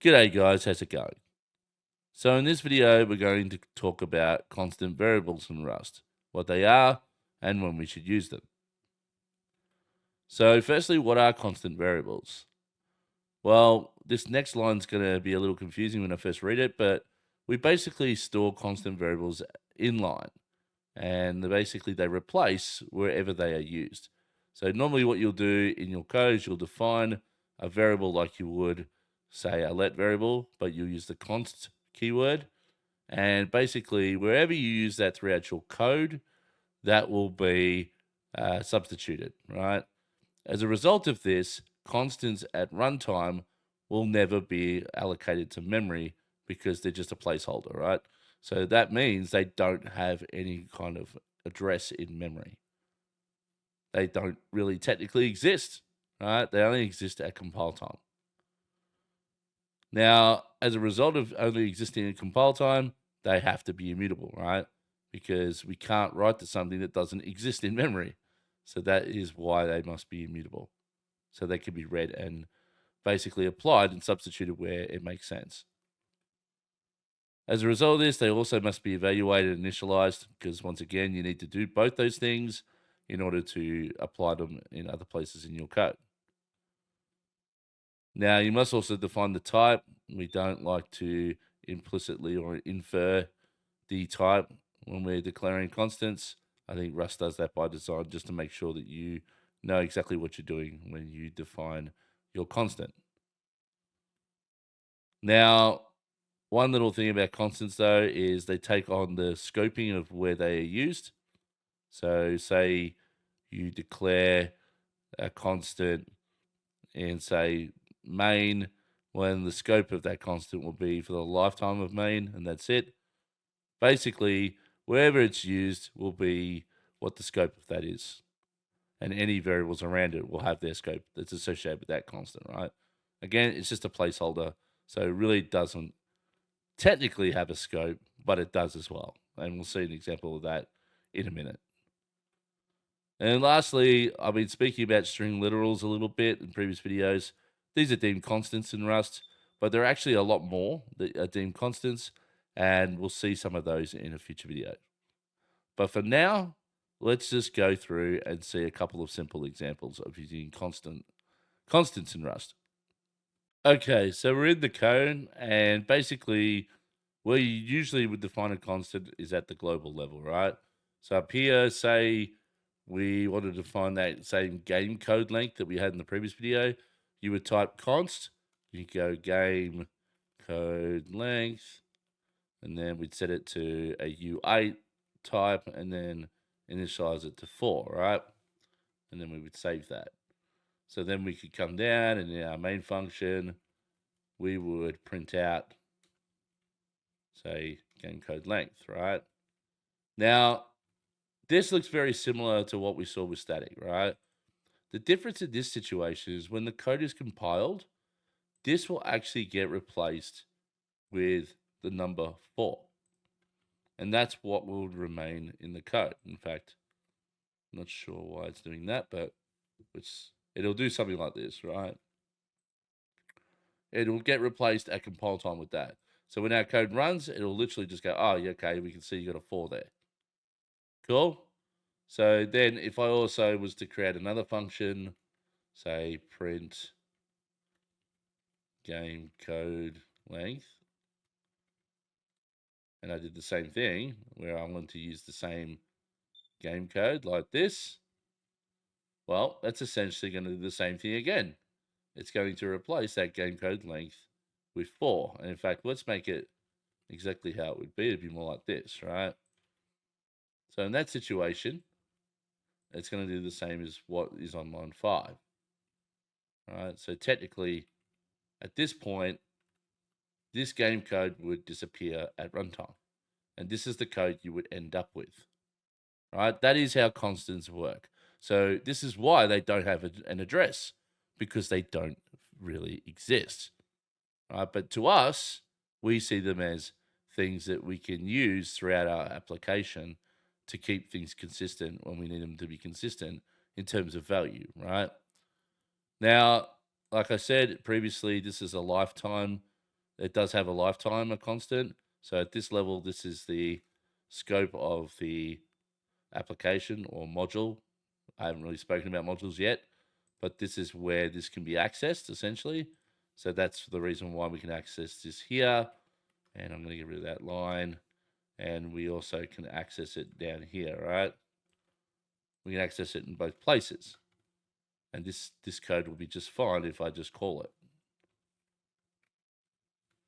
G'day guys, how's it going? So in this video, we're going to talk about constant variables in Rust, what they are, and when we should use them. So firstly, what are constant variables? Well, this next line's going to be a little confusing when I first read it, but we basically store constant variables in line, and they replace wherever they are used. So normally what you'll do in your code is you'll define a variable like you would, say, a let variable, but you'll use the const keyword. And basically, wherever you use that throughout your code, that will be substituted, right? As a result of this, constants at runtime will never be allocated to memory because they're just a placeholder, right? So that means they don't have any kind of address in memory. They don't really technically exist, right? They only exist at compile time. Now, as a result of only existing at compile time, they have to be immutable, right? Because we can't write to something that doesn't exist in memory. So that is why they must be immutable. So they can be read and basically applied and substituted where it makes sense. As a result of this, they also must be evaluated and initialized because, once again, you need to do both those things in order to apply them in other places in your code. Now, you must also define the type. We don't like to implicitly or infer the type when we're declaring constants. I think Rust does that by design just to make sure that you know exactly what you're doing when you define your constant. Now, one little thing about constants, though, is they take on the scoping of where they are used. So, say you declare a constant in, say, main, when the scope of that constant will be for the lifetime of main, and that's it. Basically, wherever it's used will be what the scope of that is. And any variables around it will have their scope that's associated with that constant, right? Again, it's just a placeholder, so it really doesn't technically have a scope, but it does as well. And we'll see an example of that in a minute. And lastly, I've been speaking about string literals a little bit in previous videos. These are deemed constants in Rust, but there are actually a lot more that are deemed constants, and we'll see some of those in a future video. But for now, let's just go through and see a couple of simple examples of using constants in Rust. Okay, so we're in the code, and basically where you usually would define a constant is at the global level, right? So up here, say we wanted to define that same game code length that we had in the previous video, you would type const, you go game code length, and then we'd set it to a U8 type, and then initialize it to 4, right? And then we would save that. So then we could come down, and in our main function, we would print out, say, game code length, right? Now, this looks very similar to what we saw with static, right? The difference in this situation is when the code is compiled, this will actually get replaced with the number 4. And that's what will remain in the code. In fact, I'm not sure why it's doing that, but it'll do something like this, right? It'll get replaced at compile time with that. So when our code runs, it'll literally just go, oh, yeah, okay, we can see you got a 4 there. Cool? So then if I also was to create another function, say print game code length, and I did the same thing where I want to use the same game code like this, well, that's essentially going to do the same thing again. It's going to replace that game code length with 4. And in fact, let's make it exactly how it would be. It'd be more like this, right? So in that situation, it's going to do the same as what is on line 5. Right? So technically, at this point, this game code would disappear at runtime. And this is the code you would end up with. Right? That is how constants work. So this is why they don't have an address, because they don't really exist. Right? But to us, we see them as things that we can use throughout our application to keep things consistent when we need them to be consistent in terms of value, right? Now, like I said previously, this is a lifetime it does have a lifetime, a constant. So at this level, this is the scope of the application or module. I haven't really spoken about modules yet, but this is where this can be accessed essentially. So that's the reason why we can access this here. And I'm going to get rid of that line. And we also can access it down here, right? We can access it in both places. And this code will be just fine if I just call it.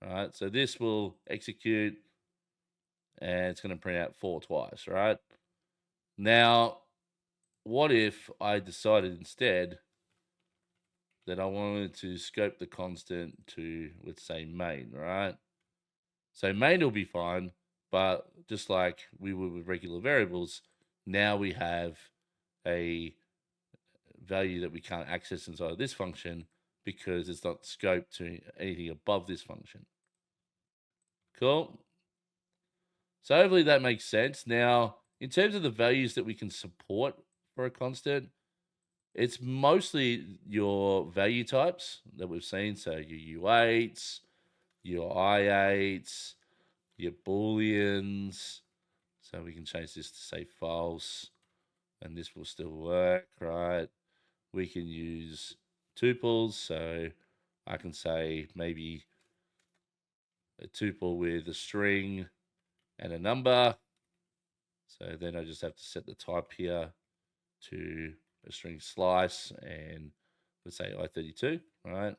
All right, so this will execute and it's going to print out 4 twice, right? Now, what if I decided instead that I wanted to scope the constant to, let's say, main, right? So main will be fine, but just like we would with regular variables, now we have a value that we can't access inside of this function because it's not scoped to anything above this function. Cool. So hopefully that makes sense. Now, in terms of the values that we can support for a constant, it's mostly your value types that we've seen. So your U8s, your I8s, your booleans. So we can change this to say false, and this will still work, right? We can use tuples. So I can say maybe a tuple with a string and a number. So then I just have to set the type here to a string slice and let's say I32, right?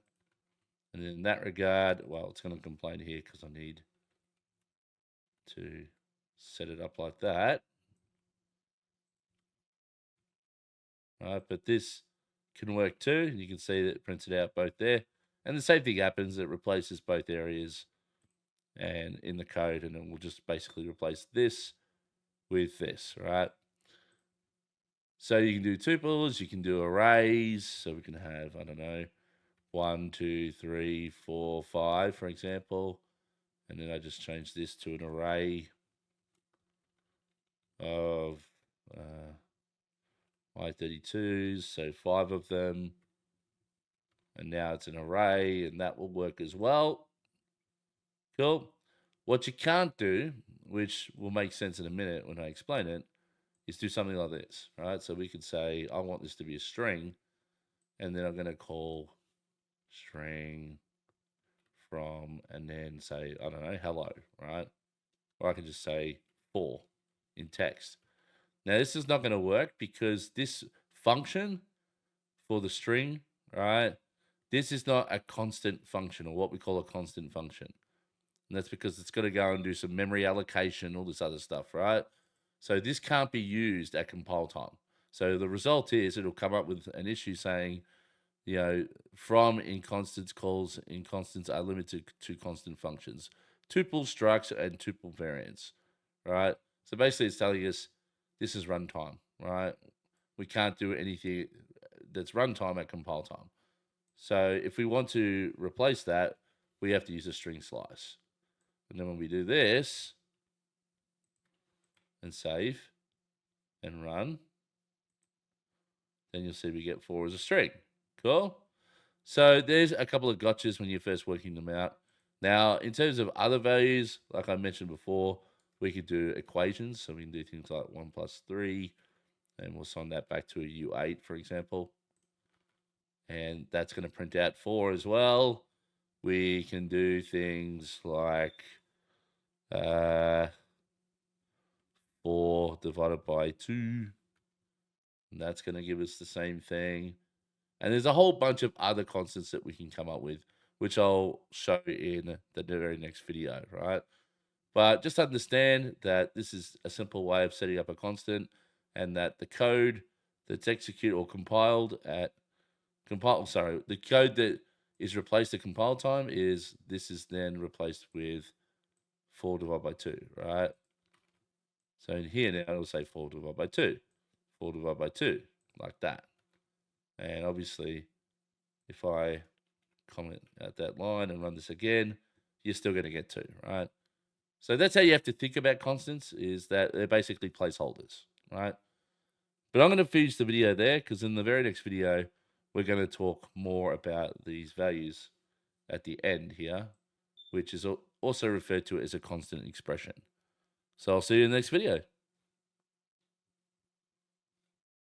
And in that regard, well, it's going to complain here because I need to set it up like that. Right, but this can work too. You can see that it prints it out both there. And the same thing happens, it replaces both areas and in the code, and then we'll just basically replace this with this, right? So you can do tuples, you can do arrays. So we can have, I don't know, 1, 2, 3, 4, 5, for example. And then I just change this to an array of I32s, so 5 of them. And now it's an array, and that will work as well. Cool. What you can't do, which will make sense in a minute when I explain it, is do something like this, right? So we could say, I want this to be a string, and then I'm going to call string from, and then say, I don't know, hello, right? Or I can just say 4 in text. Now, this is not going to work because this function for the string, right? This is not a constant function or what we call a constant function. And that's because it's got to go and do some memory allocation, all this other stuff, right? So this can't be used at compile time. So the result is it'll come up with an issue saying, you know, from in constants calls in constants are limited to constant functions, tuple structs and tuple variants, right? So basically it's telling us this is runtime, right? We can't do anything that's runtime at compile time. So if we want to replace that, we have to use a string slice. And then when we do this and save and run, then you'll see we get 4 as a string. Cool? So there's a couple of gotchas when you're first working them out. Now, in terms of other values, like I mentioned before, we could do equations. So we can do things like 1 plus 3, and we'll send that back to a U8, for example. And that's going to print out 4 as well. We can do things like 4 divided by 2, and that's going to give us the same thing. And there's a whole bunch of other constants that we can come up with, which I'll show in the very next video, right? But just understand that this is a simple way of setting up a constant, and that the code that's executed or compiled at the code that is replaced at compile time is this is then replaced with 4 divided by 2, right? So in here now it'll say 4 divided by 2, 4 divided by 2, like that. And obviously, if I comment at that line and run this again, you're still going to get 2, right? So that's how you have to think about constants, is that they're basically placeholders, right? But I'm going to finish the video there because in the very next video, we're going to talk more about these values at the end here, which is also referred to as a constant expression. So I'll see you in the next video.